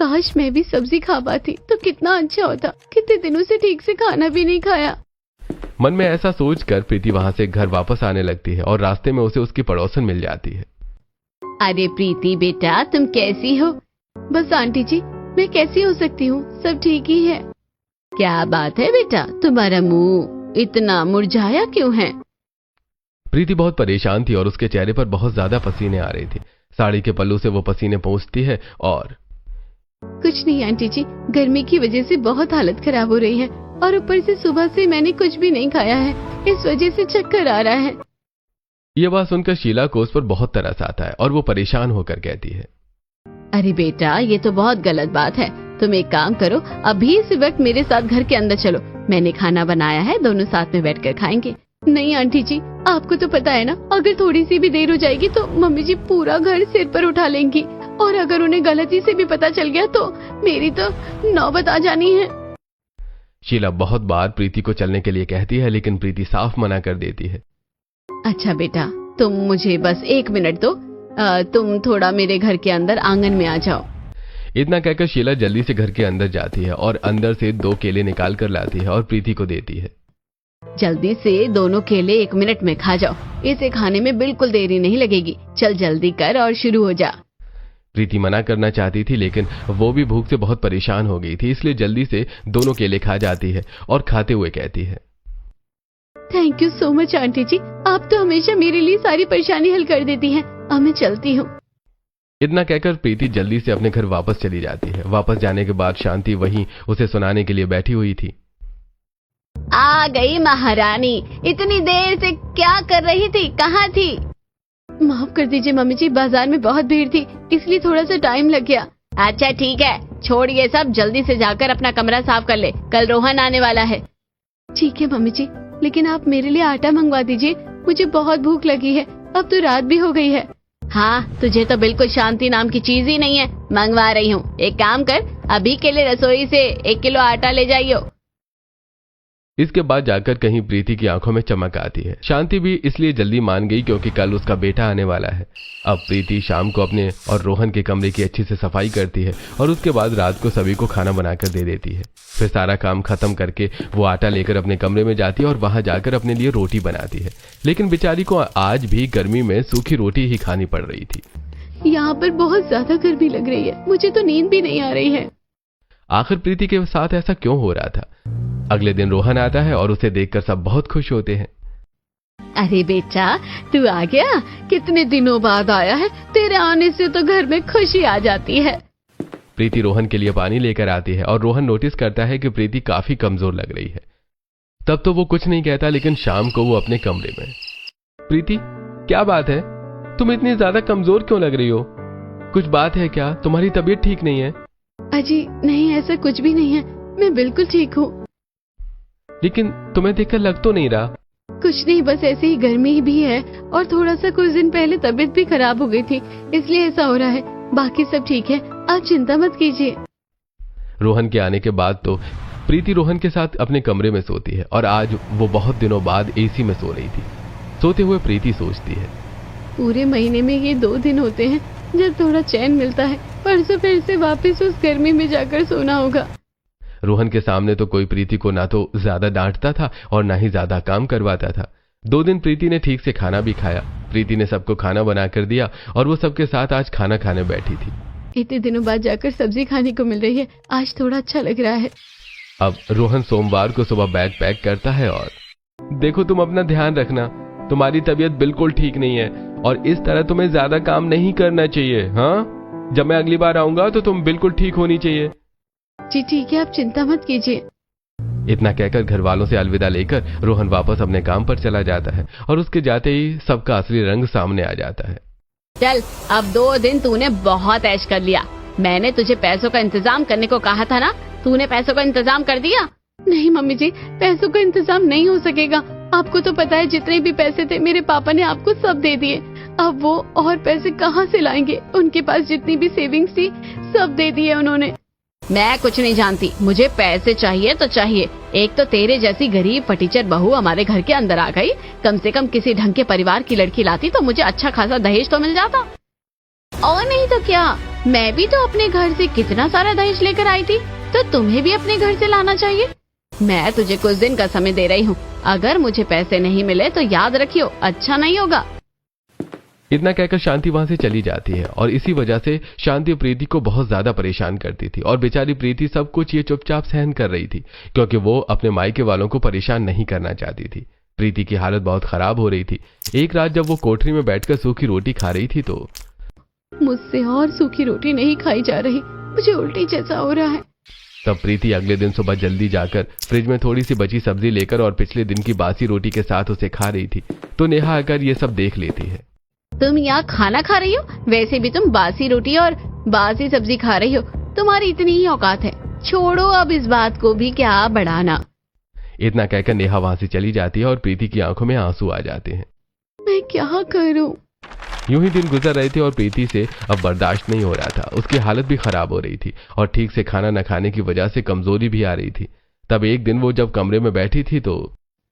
काश मैं भी सब्जी खा पाती तो कितना अच्छा होता। कितने दिनों से ठीक से खाना भी नहीं खाया। मन में ऐसा सोचकर प्रीति वहां से घर वापस आने लगती है और रास्ते में उसे उसकी पड़ोसन मिल जाती है। अरे प्रीति बेटा, तुम कैसी हो? बस आंटी जी, मैं कैसी हो सकती हूँ, सब ठीक ही है। क्या बात है बेटा, तुम्हारा मुंह इतना मुरझाया क्यों है? प्रीति बहुत परेशान थी और उसके चेहरे पर बहुत ज्यादा पसीने आ रहे थे। साड़ी के पल्लू से वो पसीने पोंछती है और कुछ नहीं आंटी जी, गर्मी की वजह से बहुत हालत खराब हो रही है और ऊपर से सुबह से मैंने कुछ भी नहीं खाया है, इस वजह से चक्कर आ रहा है। ये बात सुनकर शीला को उस पर बहुत तरस आता है और वो परेशान होकर कहती है, अरे बेटा, ये तो बहुत गलत बात है। तुम एक काम करो, अभी इस वक्त मेरे साथ घर के अंदर चलो, मैंने खाना बनाया है, दोनों साथ में बैठकर खाएंगे। नहीं आंटी जी, आपको तो पता है ना, अगर थोड़ी सी भी देर हो जाएगी तो मम्मी जी पूरा घर सिर पर उठा लेंगी और अगर उन्हें गलती से भी पता चल गया तो मेरी तो नौबत आ जानी है। शीला बहुत बार प्रीति को चलने के लिए कहती है लेकिन प्रीति साफ मना कर देती है। अच्छा बेटा, तुम मुझे बस 1 मिनट दो, तुम थोड़ा मेरे घर के अंदर आंगन में आ जाओ। इतना कहकर शीला जल्दी से घर के अंदर जाती है और अंदर से 2 केले निकाल कर लाती है और प्रीति को देती है। जल्दी से दोनों केले 1 मिनट में खा जाओ, इसे खाने में बिल्कुल देरी नहीं लगेगी। चल जल्दी कर और शुरू हो जा। प्रीति मना करना चाहती थी लेकिन वो भी भूख से बहुत परेशान हो गई थी, इसलिए जल्दी से दोनों केले खा जाती है और खाते हुए कहती है, thank you so much aunty ji, आप तो हमेशा मेरे लिए सारी परेशानी हल कर देती हैं। अब मैं चलती हूँ। इतना कहकर प्रीति जल्दी से अपने घर वापस चली जाती है। वापस जाने के बाद शांति वहीं उसे सुनाने के लिए बैठी हुई थी। आ गई महारानी, इतनी देर से क्या कर रही थी, कहाँ थी? माफ कर दीजिए मम्मी जी, बाजार में बहुत भीड़ थी इसलिए थोड़ा सा टाइम लग गया। अच्छा ठीक है, छोड़ ये सब, जल्दी से जाकर अपना कमरा साफ कर ले, कल रोहन आने वाला है। ठीक है मम्मी जी, लेकिन आप मेरे लिए आटा मंगवा दीजिए, मुझे बहुत भूख लगी है, अब तो रात भी हो गई है। हाँ, तुझे तो बिल्कुल शांति नाम की चीज ही नहीं है, मंगवा रही हूँ। एक काम कर, अभी के लिए रसोई से 1 किलो आटा ले जाइयो। इसके बाद जाकर कहीं प्रीति की आंखों में चमक आती है। शांति भी इसलिए जल्दी मान गई क्योंकि कल उसका बेटा आने वाला है। अब प्रीति शाम को अपने और रोहन के कमरे की अच्छी से सफाई करती है और उसके बाद रात को सभी को खाना बनाकर दे देती है। फिर सारा काम खत्म करके वो आटा लेकर अपने कमरे में जाती है और वहां जाकर अपने लिए रोटी बनाती है। लेकिन बेचारी को आज भी गर्मी में सूखी रोटी ही खानी पड़ रही थी। यहाँ पर बहुत ज्यादा गर्मी लग रही है, मुझे तो नींद भी नहीं आ रही है। आखिर प्रीति के साथ ऐसा क्यों हो रहा था? अगले दिन रोहन आता है और उसे देखकर सब बहुत खुश होते हैं। अरे बेटा, तू आ गया, कितने दिनों बाद आया है, तेरे आने से तो घर में खुशी आ जाती है। प्रीति रोहन के लिए पानी लेकर आती है और रोहन नोटिस करता है कि प्रीति काफी कमजोर लग रही है। तब तो वो कुछ नहीं कहता, लेकिन शाम को वो अपने कमरे में, प्रीति क्या बात है, तुम इतनी ज्यादा कमजोर क्यों लग रही हो? कुछ बात है क्या? तुम्हारी तबीयत ठीक नहीं है? अजी नहीं, ऐसा कुछ भी नहीं है, मैं बिल्कुल ठीक हूँ। लेकिन तुम्हें देखकर लग तो नहीं रहा। कुछ नहीं, बस ऐसे ही गर्मी भी है और थोड़ा सा कुछ दिन पहले तबीयत भी खराब हो गई थी, इसलिए ऐसा हो रहा है। बाकी सब ठीक है, आप चिंता मत कीजिए। रोहन के आने के बाद तो प्रीति रोहन के साथ अपने कमरे में सोती है और आज वो बहुत दिनों बाद एसी में सो रही थी। सोते हुए प्रीति सोचती है, पूरे महीने में ये 2 दिन होते हैं जब थोड़ा चैन मिलता है, परसों फिर से वापस उस गर्मी में जाकर सोना होगा। रोहन के सामने तो कोई प्रीति को ना तो ज्यादा डांटता था और ना ही ज्यादा काम करवाता था। 2 दिन प्रीति ने ठीक से खाना भी खाया। प्रीति ने सबको खाना बना कर दिया और वो सबके साथ आज खाना खाने बैठी थी। इतने दिनों बाद जाकर सब्जी खाने को मिल रही है, आज थोड़ा अच्छा लग रहा है। अब रोहन सोमवार को सुबह बैग पैक करता है और देखो, तुम अपना ध्यान रखना, तुम्हारी तबीयत बिल्कुल ठीक नहीं है और इस तरह तुम्हें ज्यादा काम नहीं करना चाहिए। हाँ, जब मैं अगली बार आऊंगा तो तुम बिल्कुल ठीक होनी चाहिए। जी ठीक है, आप चिंता मत कीजिए। इतना कहकर घर वालों से अलविदा लेकर रोहन वापस अपने काम पर चला जाता है और उसके जाते ही सबका असली रंग सामने आ जाता है। चल, अब 2 दिन तूने बहुत ऐश कर लिया। मैंने तुझे पैसों का इंतजाम करने को कहा था ना, तूने पैसों का इंतजाम कर दिया? नहीं मम्मी जी, पैसों का इंतजाम नहीं हो सकेगा। आपको तो पता है जितने भी पैसे थे मेरे पापा ने आपको सब दे दिए। अब वो और पैसे कहाँ से लाएंगे? उनके पास जितनी भी सेविंग्स थी सब दे दिए उन्होंने। मैं कुछ नहीं जानती, मुझे पैसे चाहिए तो चाहिए। एक तो तेरे जैसी गरीब फटीचर बहू हमारे घर के अंदर आ गई, कम से कम किसी ढंग के परिवार की लड़की लाती तो मुझे अच्छा खासा दहेज तो मिल जाता। और नहीं तो क्या, मैं भी तो अपने घर से कितना सारा दहेज लेकर आई थी, तो तुम्हें भी अपने घर से लाना चाहिए। मैं तुझे कुछ दिन का समय दे रही हूँ, अगर मुझे पैसे नहीं मिले तो याद रखियो, अच्छा नहीं होगा। इतना कहकर शांति वहां से चली जाती है और इसी वजह से शांति प्रीति को बहुत ज्यादा परेशान करती थी और बेचारी प्रीति सब कुछ ये चुपचाप सहन कर रही थी क्योंकि वो अपने मायके वालों को परेशान नहीं करना चाहती थी। प्रीति की हालत बहुत खराब हो रही थी। एक रात जब वो कोठरी में बैठकर सूखी रोटी खा रही थी तो मुझसे और सूखी रोटी नहीं खाई जा रही, मुझे उल्टी जैसा हो रहा है। तब प्रीति अगले दिन सुबह जल्दी जाकर फ्रिज में थोड़ी सी बची सब्जी लेकर और पिछले दिन की बासी रोटी के साथ उसे खा रही थी तो नेहा आकर ये सब देख लेती है। तुम यहाँ खाना खा रही हो, वैसे भी तुम बासी रोटी और बासी सब्जी खा रही हो, तुम्हारी इतनी ही औकात है। छोड़ो अब इस बात को भी, क्या बढ़ाना। इतना कहकर नेहा वहां से चली जाती है और प्रीति की आंखों में आंसू आ जाते हैं। मैं क्या करूं? यूं ही दिन गुजर रहे थे और प्रीति से अब बर्दाश्त नहीं हो रहा था। उसकी हालत भी खराब हो रही थी और ठीक से खाना न खाने की वजह से कमजोरी भी आ रही थी। तब एक दिन वो जब कमरे में बैठी थी तो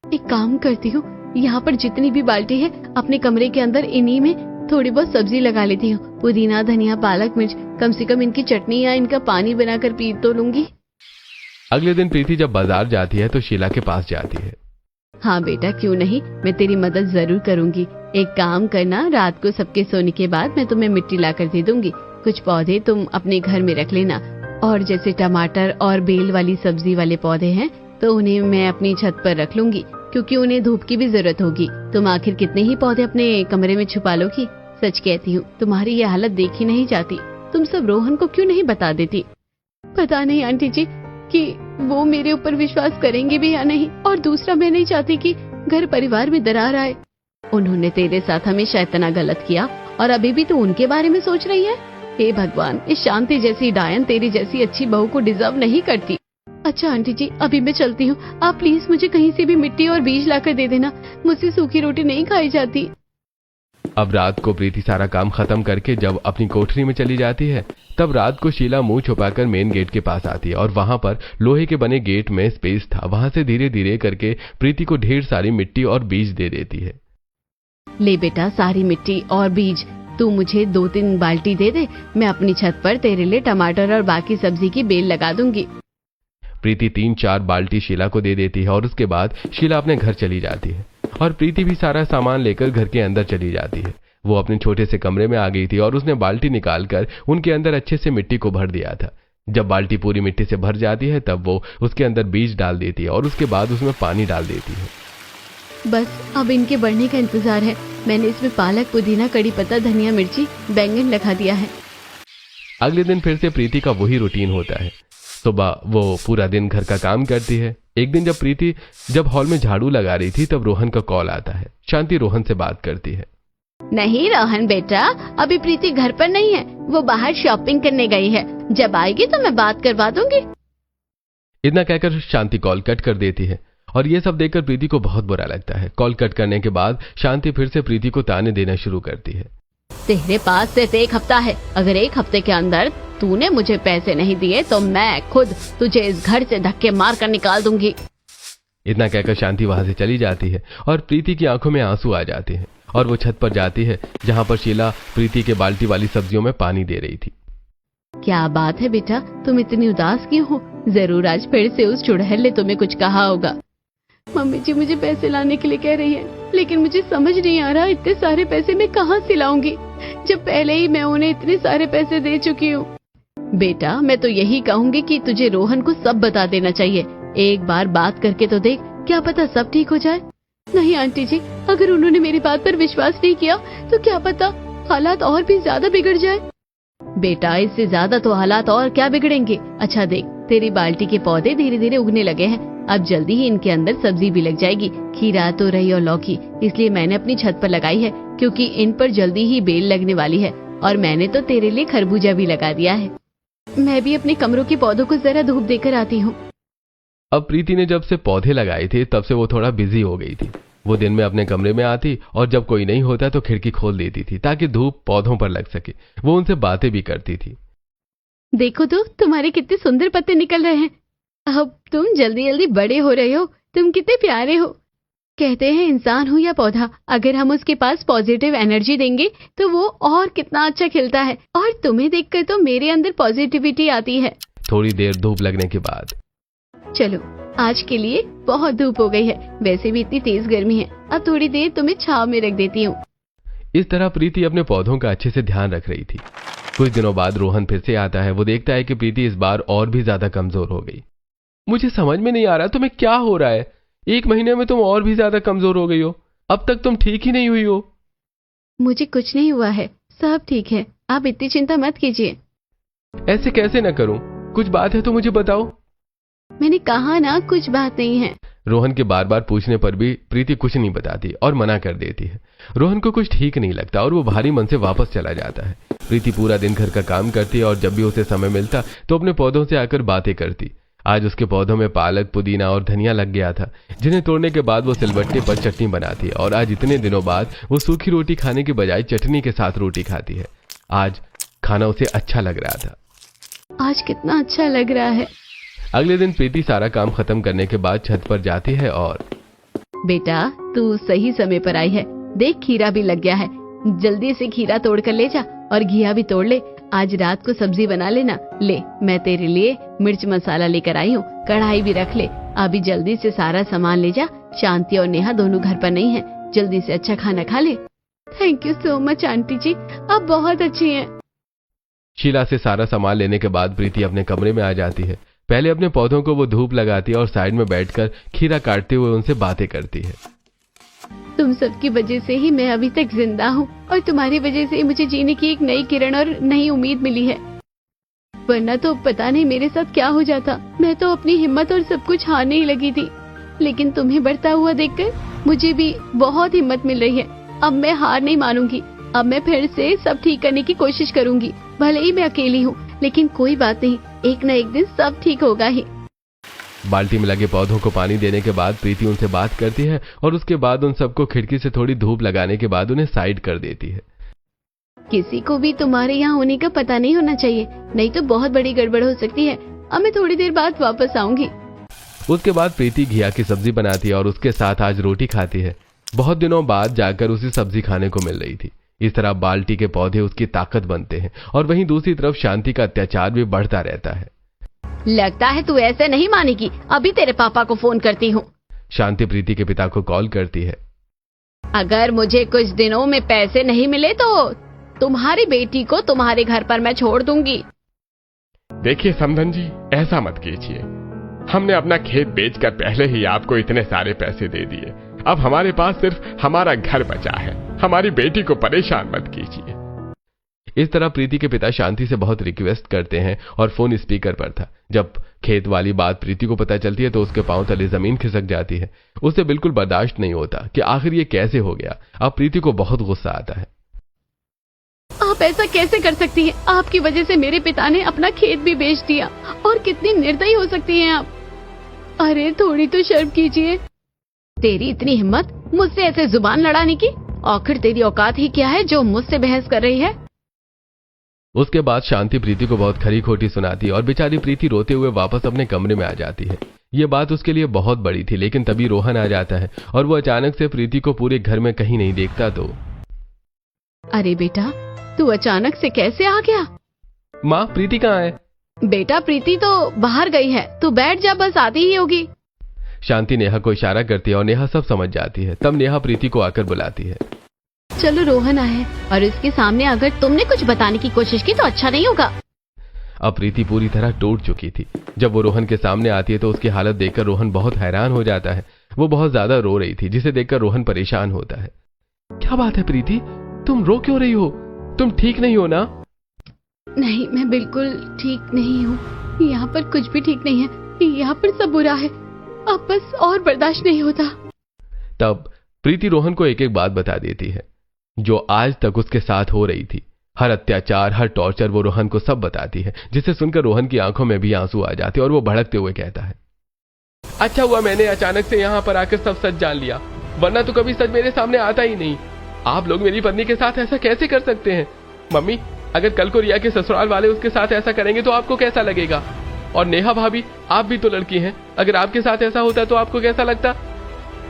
एक काम करती हूँ, यहाँ पर जितनी भी बाल्टी है अपने कमरे के अंदर इन्हीं में थोड़ी बहुत सब्जी लगा लेती हूँ। पुदीना, धनिया, पालक, मिर्च, कम से कम इनकी चटनी या इनका पानी बनाकर पी तो लूंगी। अगले दिन प्रीति जब बाजार जाती है तो शीला के पास जाती है। हाँ बेटा, क्यों नहीं, मैं तेरी मदद जरूर करूंगी। एक काम करना, रात को सबके सोने के बाद मैं तुम्हें मिट्टी लाकर दे दूंगी। कुछ पौधे तुम अपने घर में रख लेना, और जैसे टमाटर और बेल वाली सब्जी वाले पौधे हैं तो उन्हें मैं अपनी छत पर रख लूंगी क्योंकि उन्हें धूप की भी जरूरत होगी। तुम आखिर कितने ही पौधे अपने कमरे में छुपा लोगी। सच कहती हूँ, तुम्हारी ये हालत देखी नहीं जाती। तुम सब रोहन को क्यों नहीं बता देती? पता नहीं आंटी जी कि वो मेरे ऊपर विश्वास करेंगे भी या नहीं, और दूसरा मैं नहीं चाहती कि घर परिवार में दरार आए। उन्होंने तेरे साथ हमेशा इतना गलत किया और अभी भी तू उनके बारे में सोच रही है। हे भगवान, इस शांति जैसी डायन तेरी जैसी अच्छी बहू को डिजर्व नहीं करती। अच्छा आंटी जी, अभी मैं चलती हूँ। आप प्लीज मुझे कहीं से भी मिट्टी और बीज लाकर दे देना, मुझसे सूखी रोटी नहीं खाई जाती। अब रात को प्रीति सारा काम खत्म करके जब अपनी कोठरी में चली जाती है तब रात को शीला मुंह छुपाकर मेन गेट के पास आती है और वहां पर लोहे के बने गेट में स्पेस था। वहां से धीरे धीरे करके प्रीति को ढेर सारी मिट्टी और बीज दे देती है। ले बेटा, सारी मिट्टी और बीज तू मुझे 2-3 बाल्टी दे दे, मैं अपनी छत पर तेरे लिए टमाटर और बाकी सब्जी की बेल लगा दूंगी। प्रीति 3-4 बाल्टी शीला को दे देती है और उसके बाद शीला अपने घर चली जाती है और प्रीति भी सारा सामान लेकर घर के अंदर चली जाती है। वो अपने छोटे से कमरे में आ गई थी और उसने बाल्टी निकालकर उनके अंदर अच्छे से मिट्टी को भर दिया था। जब बाल्टी पूरी मिट्टी से भर जाती है तब वो उसके अंदर बीज डाल देती है और उसके बाद उसमें पानी डाल देती है। बस अब इनके बढ़ने का इंतजार है। मैंने इसमें पालक, पुदीना, कड़ी पत्ता, धनिया, मिर्ची, बैंगन लगा दिया है। अगले दिन फिर से प्रीति का वही रूटीन होता है। सुबह वो पूरा दिन घर का काम करती है। एक दिन जब प्रीति हॉल में झाड़ू लगा रही थी तब रोहन का कॉल आता है। शांति रोहन से बात करती है। नहीं रोहन बेटा, अभी प्रीति घर पर नहीं है, वो बाहर शॉपिंग करने गई है। जब आएगी तो मैं बात करवा दूंगी। इतना कहकर शांति कॉल कट कर देती है और ये सब देखकर प्रीति को बहुत बुरा लगता है। कॉल कट करने के बाद शांति फिर से प्रीति को ताने देना शुरू करती है। तेरे पास सिर्फ 1 हफ्ता है, अगर 1 हफ्ते के अंदर तूने मुझे पैसे नहीं दिए तो मैं खुद तुझे इस घर से धक्के मार कर निकाल दूंगी। इतना कहकर शांति वहां से चली जाती है और प्रीति की आंखों में आंसू आ जाते हैं और वो छत पर जाती है जहां पर शीला प्रीति के बाल्टी वाली सब्जियों में पानी दे रही थी। क्या बात है बेटा, तुम इतनी उदास क्यों हो? जरूर आज फिर से उस चुड़ैल ने तुम्हें कुछ कहा होगा। मम्मी जी मुझे पैसे लाने के लिए कह रही है, लेकिन मुझे समझ नहीं आ रहा इतने सारे पैसे मैं कहाँ से लाऊंगी, जब पहले ही मैं उन्हें इतने सारे पैसे दे चुकी हूँ। बेटा मैं तो यही कहूँगी कि तुझे रोहन को सब बता देना चाहिए। एक बार बात करके तो देख, क्या पता सब ठीक हो जाए। नहीं आंटी जी, अगर उन्होंने मेरी बात पर विश्वास नहीं किया तो क्या पता हालात और भी ज्यादा बिगड़ जाए। बेटा इससे ज्यादा तो हालात और क्या बिगड़ेंगे। अच्छा देख, तेरी बाल्टी के पौधे धीरे धीरे उगने लगे हैं, अब जल्दी ही इनके अंदर सब्जी भी लग जाएगी। खीरा, तोरई और लौकी, इसलिए मैंने अपनी छत पर लगाई है क्योंकि इन पर जल्दी ही बेल लगने वाली है। और मैंने तो तेरे लिए खरबूजा भी लगा दिया है। मैं भी अपने कमरों के पौधों को जरा धूप देकर आती हूँ। अब प्रीति ने जब से पौधे लगाए थे तब से वो थोड़ा बिजी हो गई थी। वो दिन में अपने कमरे में आती और जब कोई नहीं होता तो खिड़की खोल देती थी ताकि धूप पौधों पर लग सके। वो उनसे बातें भी करती थी। देखो तो तुम्हारे कितने सुंदर पत्ते निकल रहे हैं। अब तुम जल्दी जल्दी बड़े हो रहे हो, तुम कितने प्यारे हो। कहते हैं इंसान हो या पौधा, अगर हम उसके पास पॉजिटिव एनर्जी देंगे तो वो और कितना अच्छा खिलता है। और तुम्हें देखकर तो मेरे अंदर पॉजिटिविटी आती है। थोड़ी देर धूप लगने के बाद, चलो आज के लिए बहुत धूप हो गई है, वैसे भी इतनी तेज गर्मी है, अब थोड़ी देर तुम्हें छांव में रख देती हूँ। इस तरह प्रीति अपने पौधों का अच्छे से ध्यान रख रही थी। कुछ दिनों बाद रोहन फिर से आता है। वो देखता है कि प्रीति इस बार और भी ज्यादा कमजोर हो गई। मुझे समझ में नहीं आ रहा तुम्हें क्या हो रहा है। 1 महीने में तुम और भी ज्यादा कमजोर हो गई हो। अब तक तुम ठीक ही नहीं हुई हो। मुझे कुछ नहीं हुआ है, सब ठीक है, आप इतनी चिंता मत कीजिए। ऐसे कैसे न करूं, कुछ बात है तो मुझे बताओ। मैंने कहा ना कुछ बात नहीं है। रोहन के बार बार पूछने पर भी प्रीति कुछ नहीं बताती और मना कर देती है। रोहन को कुछ ठीक नहीं लगता और वो भारी मन से वापस चला जाता है। प्रीति पूरा दिन घर का काम करती है और जब भी उसे समय मिलता तो अपने पौधों से आकर बातें करती। आज उसके पौधों में पालक, पुदीना और धनिया लग गया था, जिन्हें तोड़ने के बाद वो सिलबट्टे पर चटनी बनाती है। और आज इतने दिनों बाद वो सूखी रोटी खाने के बजाय चटनी के साथ रोटी खाती है। आज खाना उसे अच्छा लग रहा था। आज कितना अच्छा लग रहा है। अगले दिन प्रीति सारा काम खत्म करने के बाद छत पर जाती है और बेटा तू सही समय पर आई है, देख खीरा भी लग गया है, जल्दी से खीरा तोड़ कर ले जा और घिया भी तोड़ ले। आज रात को सब्जी बना लेना। ले मैं तेरे लिए मिर्च मसाला लेकर आई हूँ, कढ़ाई भी रख ले। अभी जल्दी से सारा सामान ले जा। शांति और नेहा दोनों घर पर नहीं है, जल्दी से अच्छा खाना खा ले। Thank you so much aunty ji, आप बहुत अच्छी हैं। शीला से सारा सामान लेने के बाद प्रीति अपने कमरे में आ जाती है। पहले अपने पौधों को वो धूप लगाती है और साइड में बैठकर खीरा काटते हुए उनसे बातें करती है। तुम सबकी वजह से ही मैं अभी तक जिंदा हूँ और तुम्हारी वजह से ही मुझे जीने की एक नई किरण और नई उम्मीद मिली है, वरना तो पता नहीं मेरे साथ क्या हो जाता। मैं तो अपनी हिम्मत और सब कुछ हारने ही लगी थी, लेकिन तुम्हें बढ़ता हुआ देखकर मुझे भी बहुत हिम्मत मिल रही है। अब मैं हार नहीं मानूंगी, अब मैं फिर से सब ठीक करने की कोशिश करूंगी। भले ही मैं अकेली हूँ, लेकिन कोई बात नहीं, एक न एक दिन सब ठीक होगा ही। बाल्टी में लगे पौधों को पानी देने के बाद प्रीति उनसे बात करती है और उसके बाद उन सबको खिड़की से थोड़ी धूप लगाने के बाद उन्हें साइड कर देती है। किसी को भी तुम्हारे यहाँ होने का पता नहीं होना चाहिए, नहीं तो बहुत बड़ी गड़बड़ हो सकती है। अब मैं थोड़ी देर बाद वापस आऊंगी। उसके बाद प्रीति घिया की सब्जी बनाती है और उसके साथ आज रोटी खाती है। बहुत दिनों बाद जाकर उसे सब्जी खाने को मिल रही थी। इस तरह बाल्टी के पौधे उसकी ताकत बनते हैं और वहीं दूसरी तरफ शांति का अत्याचार भी बढ़ता रहता है। लगता है तू ऐसे नहीं मानेगी, अभी तेरे पापा को फोन करती हूँ। शांति प्रीति के पिता को कॉल करती है। अगर मुझे कुछ दिनों में पैसे नहीं मिले तो तुम्हारी बेटी को तुम्हारे घर पर मैं छोड़ दूंगी। देखिए समधन जी, ऐसा मत कीजिए। हमने अपना खेत बेचकर पहले ही आपको इतने सारे पैसे दे दिए। अब हमारे पास सिर्फ हमारा घर बचा है। हमारी बेटी को परेशान मत कीजिए। इस तरह प्रीति के पिता शांति से बहुत रिक्वेस्ट करते हैं और फोन स्पीकर पर था। जब खेत वाली बात प्रीति को पता चलती है तो उसके पांव तले जमीन खिसक जाती है। उसे बिल्कुल बर्दाश्त नहीं होता कि आखिर ये कैसे हो गया। अब प्रीति को बहुत गुस्सा आता है। आप ऐसा कैसे कर सकती हैं? आपकी वजह से मेरे पिता ने अपना खेत भी बेच दिया, और कितनी निर्दयी हो सकती हैं आप। अरे थोड़ी तो शर्म कीजिए। तेरी इतनी हिम्मत मुझसे ऐसे जुबान लड़ाने की? आखिर तेरी औकात ही क्या है जो मुझसे बहस कर रही है? उसके बाद शांति प्रीति को बहुत खरी खोटी सुनाती है और बेचारी प्रीति रोते हुए वापस अपने कमरे में आ जाती है। ये बात उसके लिए बहुत बड़ी थी, लेकिन तभी रोहन आ जाता है और वो अचानक से प्रीति को पूरे घर में कहीं नहीं देखता। तो अरे बेटा, तू अचानक से कैसे आ गया? माँ, प्रीति कहाँ है? बेटा प्रीति तो बाहर गई है, तू बैठ जा, बस आती ही होगी। शांति नेहा को इशारा करती है और नेहा सब समझ जाती है। तब नेहा प्रीति को आकर बुलाती है। चलो रोहन आए और इसके सामने अगर तुमने कुछ बताने की कोशिश की तो अच्छा नहीं होगा। अब प्रीति पूरी तरह टूट चुकी थी। जब वो रोहन के सामने आती है तो उसकी हालत देखकर रोहन बहुत हैरान हो जाता है। वो बहुत ज्यादा रो रही थी, जिसे देखकर रोहन परेशान होता है। क्या बात है प्रीति, तुम रो क्यों रही हो? तुम ठीक नहीं हो ना? नहीं, मैं बिल्कुल ठीक नहीं हूँ। यहाँ पर कुछ भी ठीक नहीं है, यहाँ पर सब बुरा है। अब बस और बर्दाश्त नहीं होता। तब प्रीति रोहन को एक एक बात बता देती है जो आज तक उसके साथ हो रही थी। हर अत्याचार, हर टॉर्चर वो रोहन को सब बताती है, जिसे सुनकर रोहन की आंखों में भी आंसू आ जाते और वो भड़कते हुए कहता है, अच्छा हुआ मैंने अचानक से यहाँ पर आकर सब सच जान लिया, वरना तो कभी सच मेरे सामने आता ही नहीं। आप लोग मेरी पत्नी के साथ ऐसा कैसे कर सकते हैं? मम्मी, अगर कल को रिया के ससुराल वाले उसके साथ ऐसा करेंगे तो आपको कैसा लगेगा? और नेहा भाभी, आप भी तो लड़की हैं, अगर आपके साथ ऐसा होता तो आपको कैसा लगता?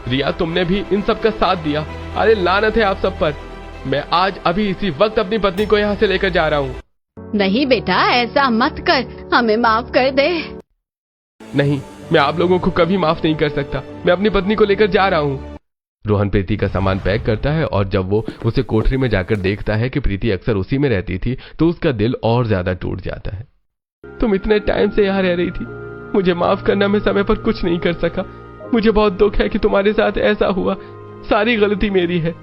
रिया, तुमने भी इन सब का साथ दिया। अरे लानत है आप सब पर। मैं आज अभी इसी वक्त अपनी पत्नी को यहाँ से लेकर जा रहा हूँ। नहीं बेटा, ऐसा मत कर, हमें माफ कर दे। नहीं, मैं आप लोगों को कभी माफ नहीं कर सकता। मैं अपनी पत्नी को लेकर जा रहा हूँ। रोहन प्रीति का सामान पैक करता है और जब वो उसे कोठरी में जाकर देखता है कि प्रीति अक्सर उसी में रहती थी तो उसका दिल और ज्यादा टूट जाता है। तुम इतने टाइम से यहाँ रह रही थी, मुझे माफ करना, मैं समय पर कुछ नहीं कर सका। मुझे बहुत दुख है कि तुम्हारे साथ ऐसा हुआ। सारी गलती मेरी है।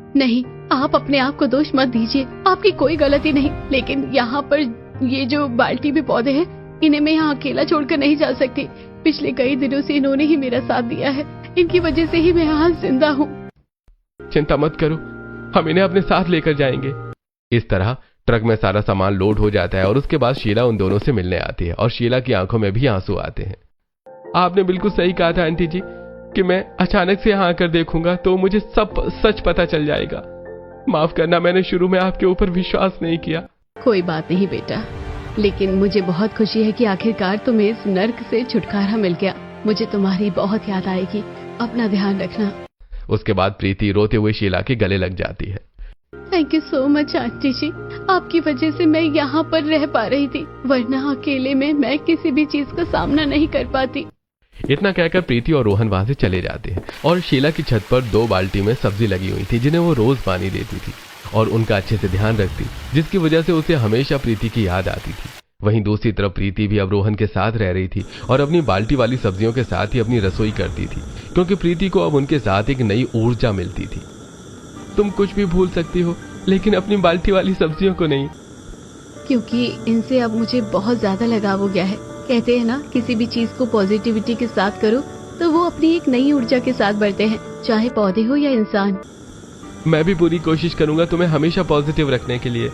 नहीं, आप अपने आप को दोष मत दीजिए, आपकी कोई गलती नहीं। लेकिन यहाँ पर ये जो बाल्टी में पौधे हैं, इन्हें मैं यहाँ अकेला छोड़कर नहीं जा सकती। पिछले कई दिनों से इन्होंने ही मेरा साथ दिया है, इनकी वजह से ही मैं यहाँ जिंदा हूँ। चिंता मत करो, हम इन्हें अपने साथ लेकर जाएंगे। इस तरह ट्रक में सारा सामान लोड हो जाता है और उसके बाद शीला उन दोनों से मिलने आती है और शीला की आंखों में भी आंसू आते हैं। आपने बिल्कुल सही कहा था आंटी जी कि मैं अचानक से यहाँ आकर देखूंगा तो मुझे सब सच पता चल जाएगा। माफ करना, मैंने शुरू में आपके ऊपर विश्वास नहीं किया। कोई बात नहीं बेटा, लेकिन मुझे बहुत खुशी है कि आखिरकार तुम्हें इस नर्क से छुटकारा मिल गया। मुझे तुम्हारी बहुत याद आएगी, अपना ध्यान रखना। उसके बाद प्रीति रोते हुए शीला के गले लग जाती है। Thank you so much aunty ji, आपकी वजह से मैं यहाँ पर रह पा रही थी, वरना अकेले में मैं किसी भी चीज का सामना नहीं कर पाती। इतना कहकर प्रीति और रोहन वहां से चले जाते हैं और शीला की छत पर 2 बाल्टी में सब्जी लगी हुई थी जिन्हें वो रोज पानी देती थी और उनका अच्छे से ध्यान रखती, जिसकी वजह से उसे हमेशा प्रीति की याद आती थी। वहीं दूसरी तरफ प्रीति भी अब रोहन के साथ रह रही थी और अपनी बाल्टी वाली सब्जियों के साथ ही अपनी रसोई करती थी, क्योंकि प्रीति को अब उनके साथ एक नई ऊर्जा मिलती थी। तुम कुछ भी भूल सकती हो, लेकिन अपनी बाल्टी वाली सब्जियों को नहीं, क्योंकि इनसे अब मुझे बहुत ज्यादा लगाव हो गया है। कहते हैं ना, किसी भी चीज को पॉजिटिविटी के साथ करो तो वो अपनी एक नई ऊर्जा के साथ बढ़ते हैं, चाहे पौधे हो या इंसान। मैं भी पूरी कोशिश करूंगा तुम्हें हमेशा पॉजिटिव रखने के लिए।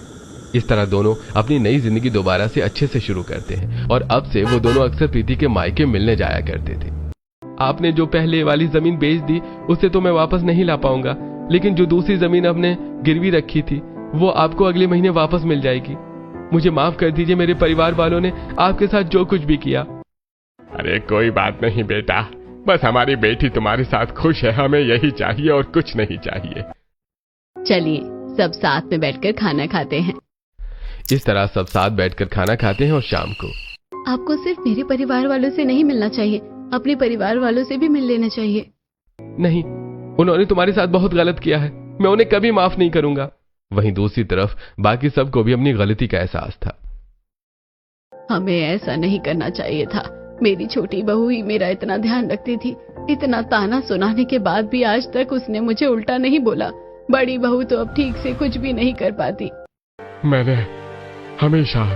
इस तरह दोनों अपनी नई जिंदगी दोबारा से अच्छे से शुरू करते हैं और अब से वो दोनों अक्सर प्रीति के मायके मिलने जाया करते थे। आपने जो पहले वाली जमीन बेच दी उसे तो मैं वापस नहीं ला पाऊंगा, लेकिन जो दूसरी जमीन आपने गिरवी रखी थी वो आपको अगले महीने वापस मिल जाएगी। मुझे माफ कर दीजिए, मेरे परिवार वालों ने आपके साथ जो कुछ भी किया। अरे कोई बात नहीं बेटा, बस हमारी बेटी तुम्हारे साथ खुश है, हमें यही चाहिए और कुछ नहीं चाहिए। चलिए सब साथ में बैठकर खाना खाते हैं। इस तरह सब साथ बैठकर खाना खाते हैं और शाम को आपको सिर्फ मेरे परिवार वालों से नहीं मिलना चाहिए, अपने परिवार वालों से भी मिल लेना चाहिए। नहीं, उन्होंने तुम्हारे साथ बहुत गलत किया है, मैं उन्हें कभी माफ नहीं करूंगा। वहीं दूसरी तरफ बाकी सबको भी अपनी गलती का एहसास था। हमें ऐसा नहीं करना चाहिए था। मेरी छोटी बहू ही मेरा इतना ध्यान रखती थी, इतना ताना सुनाने के बाद भी आज तक उसने मुझे उल्टा नहीं बोला। बड़ी बहू तो अब ठीक से कुछ भी नहीं कर पाती। मैंने हमेशा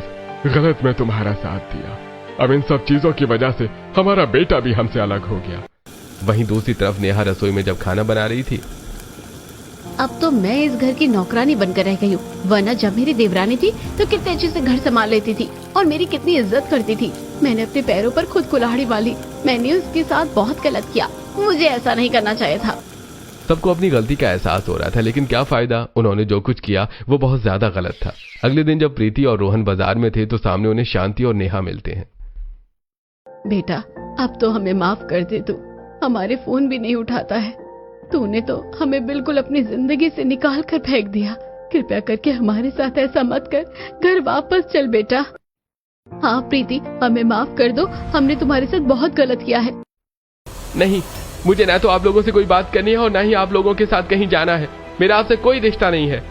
गलत में तुम्हारा साथ दिया, अब इन सब चीजों की वजह से हमारा बेटा भी हमसे अलग हो गया। वहीं दूसरी तरफ नेहा रसोई में जब खाना बना रही थी, अब तो मैं इस घर की नौकरानी बनकर रह गई हूँ, वरना जब मेरी देवरानी थी तो कितने अच्छे से घर संभाल लेती थी और मेरी कितनी इज्जत करती थी। मैंने अपने पैरों पर खुद कुल्हाड़ी वाली, मैंने उसके साथ बहुत गलत किया, मुझे ऐसा नहीं करना चाहिए था। सबको अपनी गलती का एहसास हो रहा था, लेकिन क्या फायदा, उन्होंने जो कुछ किया वो बहुत ज्यादा गलत था। अगले दिन जब प्रीति और रोहन बाजार में थे तो सामने उन्हें शांति और नेहा मिलते हैं। बेटा अब तो हमें माफ कर दे, तू हमारे फोन भी नहीं उठाता है, तूने तो हमें बिल्कुल अपनी जिंदगी से निकाल कर फेंक दिया। कृपया करके हमारे साथ ऐसा मत कर, घर वापस चल बेटा। हाँ प्रीति, हमें माफ कर दो, हमने तुम्हारे साथ बहुत गलत किया है। नहीं, मुझे ना तो आप लोगों से कोई बात करनी है और ना ही आप लोगों के साथ कहीं जाना है, मेरा आपसे कोई रिश्ता नहीं है।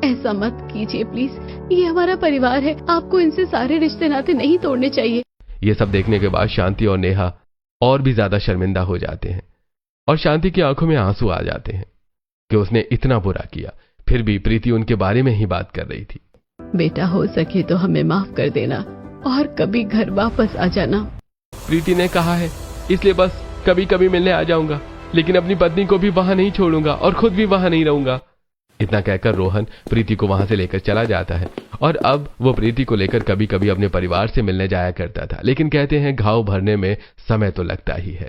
ऐसा मत कीजिए प्लीज, ये हमारा परिवार है, आपको इनसे सारे रिश्ते नाते नहीं तोड़ने चाहिए। ये सब देखने के बाद शांति और नेहा और भी ज्यादा शर्मिंदा हो जाते हैं और शांति की आंखों में आंसू आ जाते हैं कि उसने इतना बुरा किया, फिर भी प्रीति उनके बारे में ही बात कर रही थी। बेटा हो सके तो हमें माफ कर देना और कभी घर वापस आ जाना। प्रीति ने कहा है, इसलिए बस कभी कभी मिलने आ जाऊंगा, लेकिन अपनी पत्नी को भी वहां नहीं छोड़ूंगा और खुद भी वहां नहीं रहूंगा। इतना कहकर रोहन प्रीति को वहां से लेकर चला जाता है और अब वो प्रीति को लेकर कभी कभी अपने परिवार से मिलने जाया करता था, लेकिन कहते हैं घाव भरने में समय तो लगता ही है।